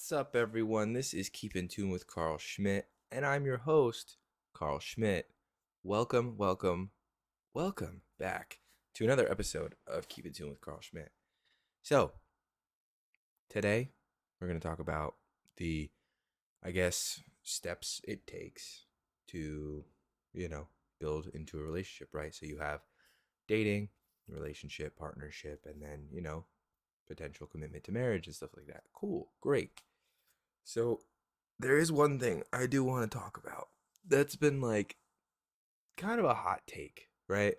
What's up, everyone? This is Keep in Tune with Carl Schmidt, and I'm your host, Carl Schmidt. Welcome, welcome, welcome back to another episode of Keep in Tune with Carl Schmidt. So, today we're going to talk about the, steps it takes to, build into a relationship, right? So, you have dating, relationship, partnership, and then, potential commitment to marriage and stuff like that. Cool, great. So there is one thing I do want to talk about that's been like kind of a hot take, right?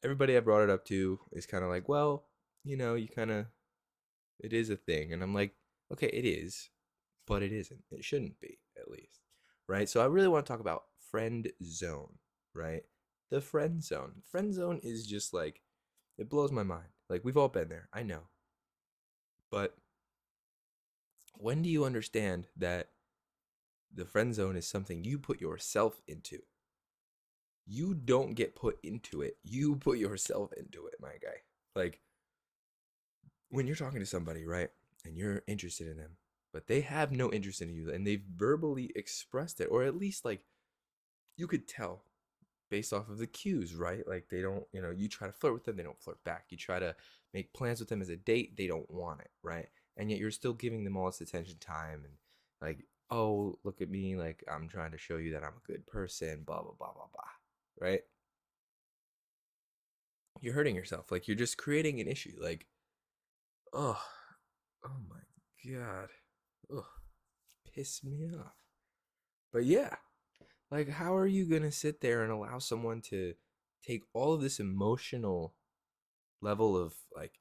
Everybody I brought it up to is kind of like, well, you kind of, it is a thing. And I'm like, okay, it is, but it isn't. It shouldn't be, at least, right? So I really want to talk about friend zone, right? The friend zone. Friend zone is just like, it blows my mind. Like, we've all been there, I know. But when do you understand that the friend zone is something you put yourself into? You don't get put into it. You put yourself into it, my guy. Like, when you're talking to somebody, right, and you're interested in them, but they have no interest in you, and they've verbally expressed it, or at least, like, you could tell based off of the cues, right? Like, they don't, you try to flirt with them, they don't flirt back. You try to make plans with them as a date, they don't want it, right? And yet you're still giving them all this attention, time, and, like, oh, look at me, like, I'm trying to show you that I'm a good person, blah, blah, blah, blah, blah, right? You're hurting yourself. Like, you're just creating an issue. Like, oh, oh my God. Oh, piss me off. But yeah, like, how are you going to sit there and allow someone to take all of this emotional level of, like,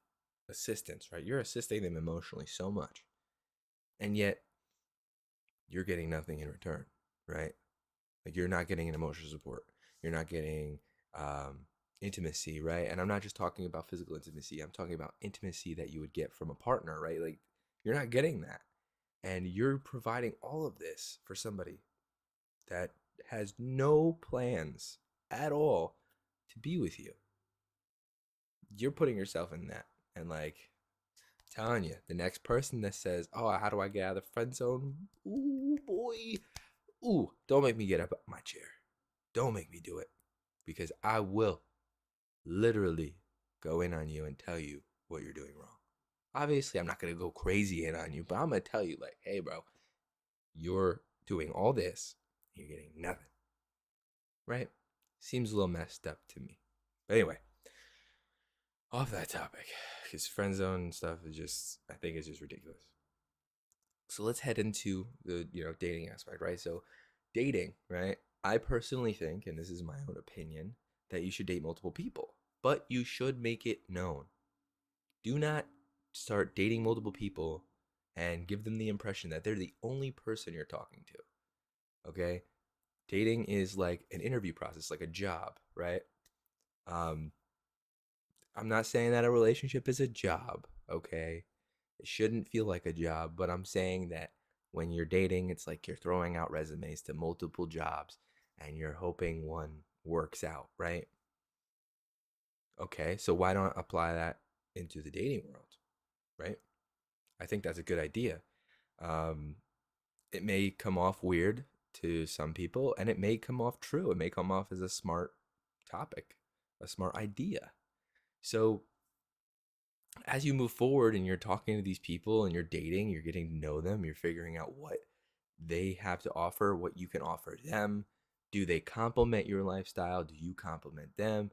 assistance, right? You're assisting them emotionally so much. And yet, you're getting nothing in return, right? Like, you're not getting an emotional support. You're not getting intimacy, right? And I'm not just talking about physical intimacy. I'm talking about intimacy that you would get from a partner, right? Like, you're not getting that. And you're providing all of this for somebody that has no plans at all to be with you. You're putting yourself in that. And, like, telling you, the next person that says, oh, how do I get out of the friend zone? Ooh, boy. Ooh, don't make me get up my chair. Don't make me do it. Because I will literally go in on you and tell you what you're doing wrong. Obviously, I'm not going to go crazy in on you, but I'm going to tell you, like, hey, bro, you're doing all this, you're getting nothing. Right? Seems a little messed up to me. But anyway, off that topic, because friend zone and stuff is just, I think it's just ridiculous. So let's head into the, dating aspect, right? So dating, right? I personally think, and this is my own opinion, that you should date multiple people, but you should make it known. Do not start dating multiple people and give them the impression that they're the only person you're talking to. Okay? Dating is like an interview process, like a job, right? Um, I'm not saying that a relationship is a job, okay? It shouldn't feel like a job, but I'm saying that when you're dating, it's like you're throwing out resumes to multiple jobs and you're hoping one works out, right? Okay, so why don't I apply that into the dating world, right? I think that's a good idea. Um, it may come off weird to some people, and it may come off true. It may come off as a smart topic, a smart idea. So as you move forward and you're talking to these people and you're dating, you're getting to know them, you're figuring out what they have to offer, what you can offer them. Do they complement your lifestyle? Do you complement them?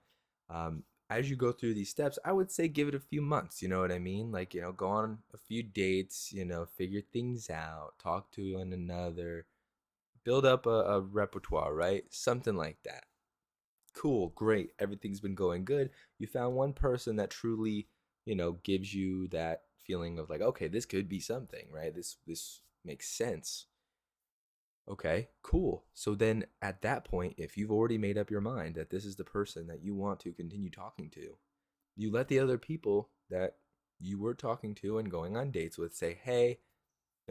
As you go through these steps, I would say give it a few months. You know what I mean? Like, go on a few dates, figure things out, talk to one another, build up a repertoire, right? Something like that. Cool, great. Everything's been going good. You found one person that truly, gives you that feeling of like, okay, this could be something, right? This makes sense. Okay, cool. So then at that point, if you've already made up your mind that this is the person that you want to continue talking to, you let the other people that you were talking to and going on dates with say, hey,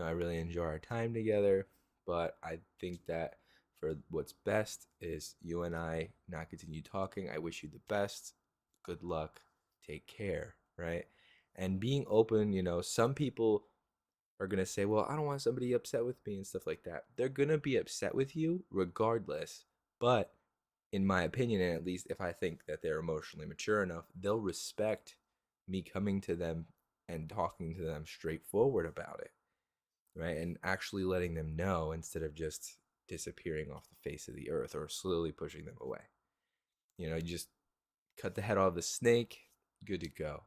I really enjoy our time together, but I think that for what's best is you and I not continue talking. I wish you the best. Good luck. Take care, right? And being open, some people are going to say, well, I don't want somebody upset with me and stuff like that. They're going to be upset with you regardless. But in my opinion, and at least if I think that they're emotionally mature enough, they'll respect me coming to them and talking to them straightforward about it, right? And actually letting them know instead of just disappearing off the face of the earth or slowly pushing them away. You just cut the head off the snake, good to go.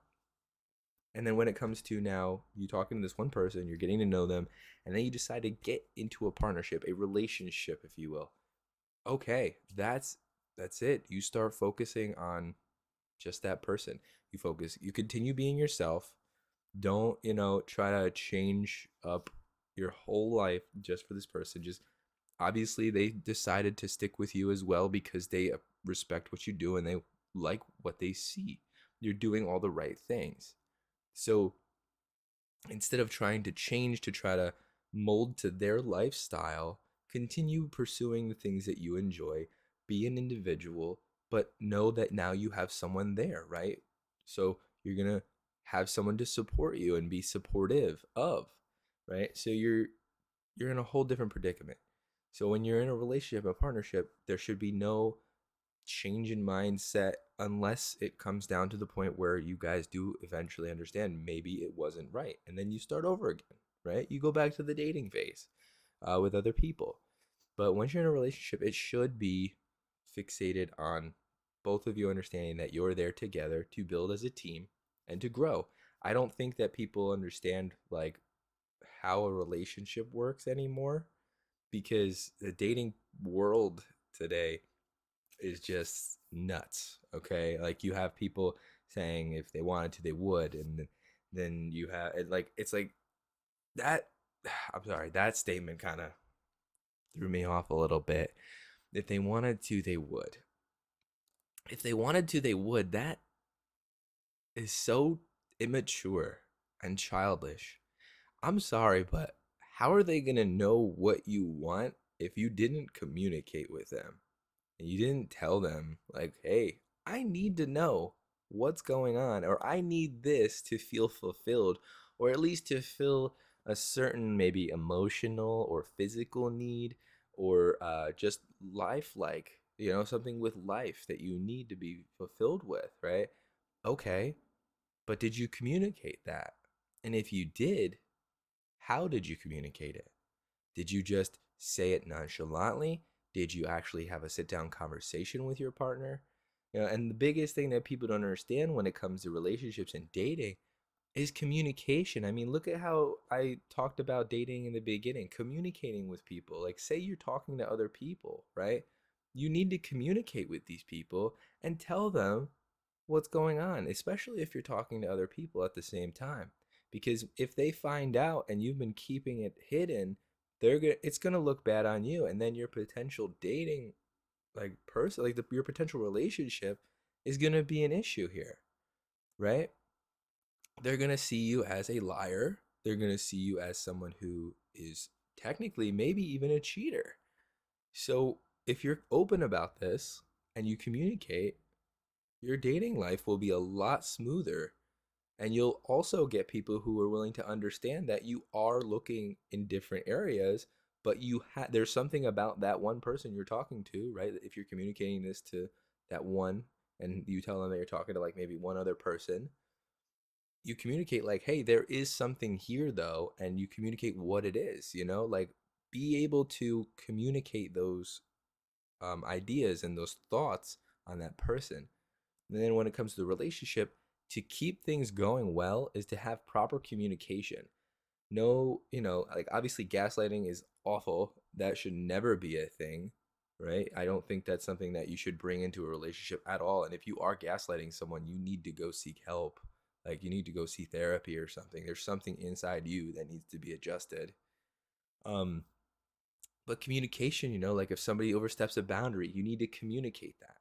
And then when it comes to now you talking to this one person, you're getting to know them, and then you decide to get into a partnership, a relationship, if you will. Okay, that's it. You start focusing on just that person. You continue being yourself. Don't, try to change up your whole life just for this person. Just obviously they decided to stick with you as well because they respect what you do and they like what they see. You're doing all the right things. So instead of trying to change to try to mold to their lifestyle, continue pursuing the things that you enjoy, be an individual, but know that now you have someone there, right? So you're going to have someone to support you and be supportive of, right? So you're in a whole different predicament. So when you're in a relationship, a partnership, there should be no change in mindset unless it comes down to the point where you guys do eventually understand maybe it wasn't right. And then you start over again, right? You go back to the dating phase with other people. But once you're in a relationship, it should be fixated on both of you understanding that you're there together to build as a team and to grow. I don't think that people understand like how a relationship works anymore because the dating world today is just nuts. Okay, like you have people saying if they wanted to, they would, and then you have it's like that. I'm sorry, that statement kind of threw me off a little bit. If they wanted to, they would. If they wanted to, they would. That is so immature and childish. I'm sorry, but how are they gonna know what you want if you didn't communicate with them? And you didn't tell them like, hey, I need to know what's going on, or I need this to feel fulfilled, or at least to fill a certain maybe emotional or physical need, or just life like, something with life that you need to be fulfilled with, right? Okay, but did you communicate that? And if you did, how did you communicate it? Did you just say it nonchalantly? Did you actually have a sit down conversation with your partner? And the biggest thing that people don't understand when it comes to relationships and dating is communication. I mean, look at how I talked about dating in the beginning, communicating with people. Like, say you're talking to other people, right? You need to communicate with these people and tell them what's going on, especially if you're talking to other people at the same time. Because if they find out and you've been keeping it hidden, it's gonna look bad on you, and then your potential dating your potential relationship is gonna be an issue here, right? They're gonna see you as a liar. They're gonna see you as someone who is technically maybe even a cheater. So if you're open about this and you communicate, your dating life will be a lot smoother. And you'll also get people who are willing to understand that you are looking in different areas, but there's something about that one person you're talking to, right? If you're communicating this to that one and you tell them that you're talking to like maybe one other person, you communicate like, hey, there is something here though, and you communicate what it is, like be able to communicate those ideas and those thoughts on that person. And then when it comes to the relationship, to keep things going well is to have proper communication. No, like obviously gaslighting is awful. That should never be a thing, right? I don't think that's something that you should bring into a relationship at all. And if you are gaslighting someone, you need to go seek help. Like you need to go see therapy or something. There's something inside you that needs to be adjusted. Um, but communication, like if somebody oversteps a boundary, you need to communicate that.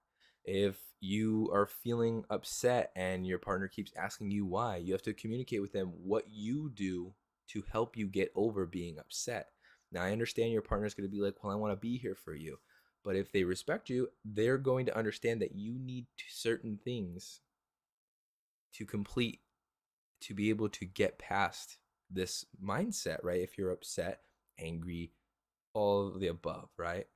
If you are feeling upset and your partner keeps asking you why, you have to communicate with them what you do to help you get over being upset. Now, I understand your partner's going to be like, well, I want to be here for you. But if they respect you, they're going to understand that you need certain things to complete to be able to get past. this mindset, right? If you're upset, angry, all of the above, right?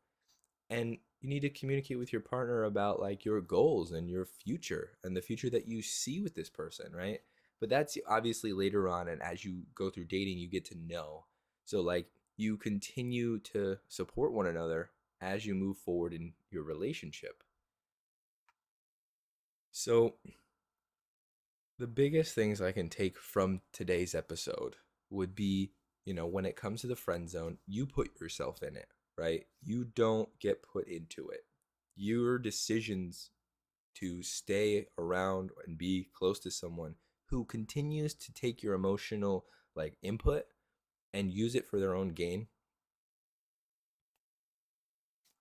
And you need to communicate with your partner about like your goals and your future and the future that you see with this person, right? But that's obviously later on, and as you go through dating you get to know. So like you continue to support one another as you move forward in your relationship. So the biggest things I can take from today's episode would be, when it comes to the friend zone, you put yourself in it, right? You don't get put into it. Your decisions to stay around and be close to someone who continues to take your emotional like input and use it for their own gain,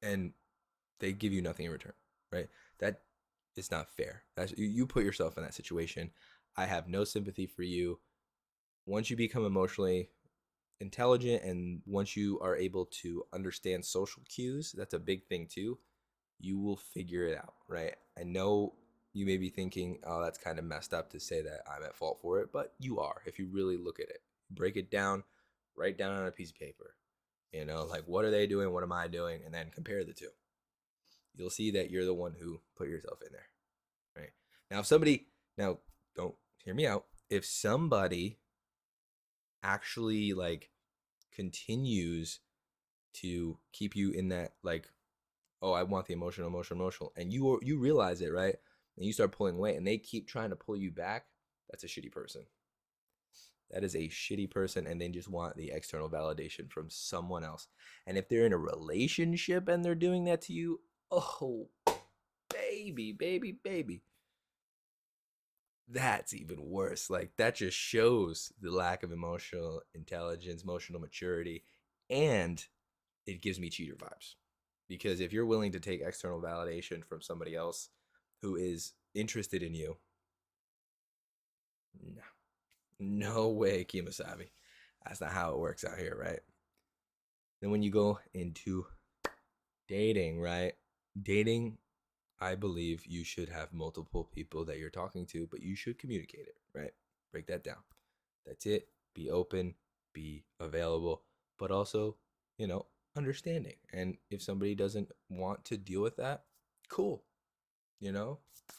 and they give you nothing in return, right? That is not fair. You put yourself in that situation. I have no sympathy for you. Once you become emotionally intelligent and once you are able to understand social cues, that's a big thing too. You will figure it out, right? I know you may be thinking, oh, that's kind of messed up to say that I'm at fault for it, but you are if you really look at it. Break it down, write down on a piece of paper, like what are they doing? What am I doing? And then compare the two. You'll see that you're the one who put yourself in there, right? Now, if somebody, now don't hear me out. If somebody actually like continues to keep you in that like, oh, I want the emotional, and you realize it, right? And you start pulling away, and they keep trying to pull you back. That's a shitty person. That is a shitty person, and they just want the external validation from someone else. And if they're in a relationship and they're doing that to you, oh, baby, baby, baby, that's even worse. Like that just shows the lack of emotional intelligence, emotional maturity, and it gives me cheater vibes. Because if you're willing to take external validation from somebody else who is interested in you, no, no way, Kimasabi. That's not how it works out here, right? Then when you go into dating, right? Dating, I believe you should have multiple people that you're talking to, but you should communicate it, right? Break that down. That's it. Be open, be available, but also, understanding. And if somebody doesn't want to deal with that, cool. You know,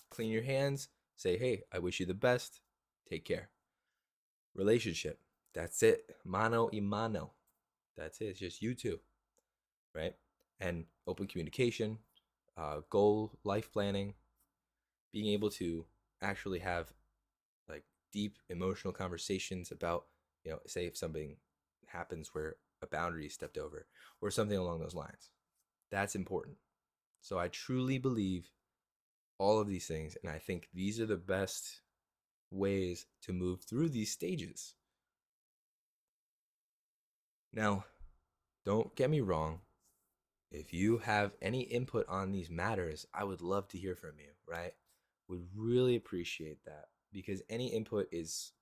clean your hands, say, hey, I wish you the best, take care. Relationship, that's it. Mano y mano. That's it. It's just you two, right? And open communication, goal, life planning, being able to actually have like deep emotional conversations about, say if something happens where a boundary is stepped over or something along those lines. That's important. So I truly believe all of these things, and I think these are the best ways to move through these stages. Now, don't get me wrong. If you have any input on these matters, I would love to hear from you, right? Would really appreciate that because any input is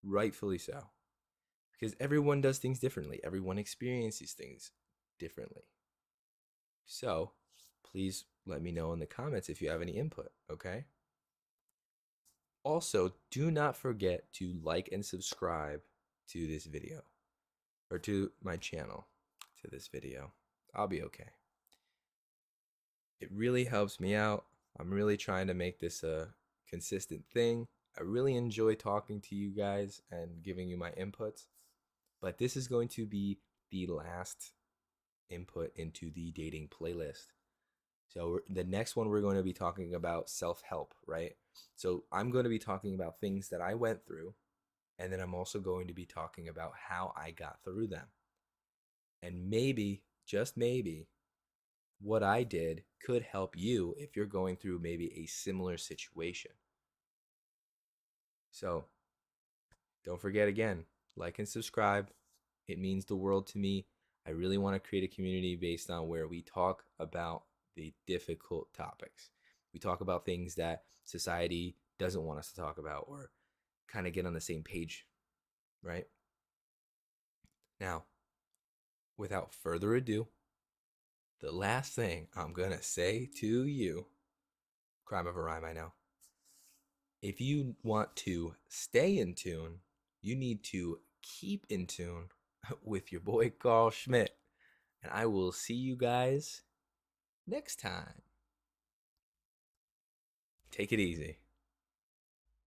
rightfully so. Because everyone does things differently, everyone experiences things differently. So, please let me know in the comments if you have any input, okay? Also, do not forget to like and subscribe to this video or to my channel to this video. I'll be okay. It really helps me out. I'm really trying to make this a consistent thing. I really enjoy talking to you guys and giving you my inputs. But this is going to be the last input into the dating playlist. So the next one we're going to be talking about self-help, right? So I'm going to be talking about things that I went through, and then I'm also going to be talking about how I got through them. And maybe, just maybe, what I did could help you if you're going through maybe a similar situation. So don't forget again, like and subscribe. It means the world to me. I really want to create a community based on where we talk about the difficult topics. We talk about things that society doesn't want us to talk about or kind of get on the same page, right? Now, without further ado, the last thing I'm going to say to you, crime of a rhyme, I know. If you want to stay in tune, you need to keep in tune with your boy Carl Schmidt. And I will see you guys next time. Take it easy.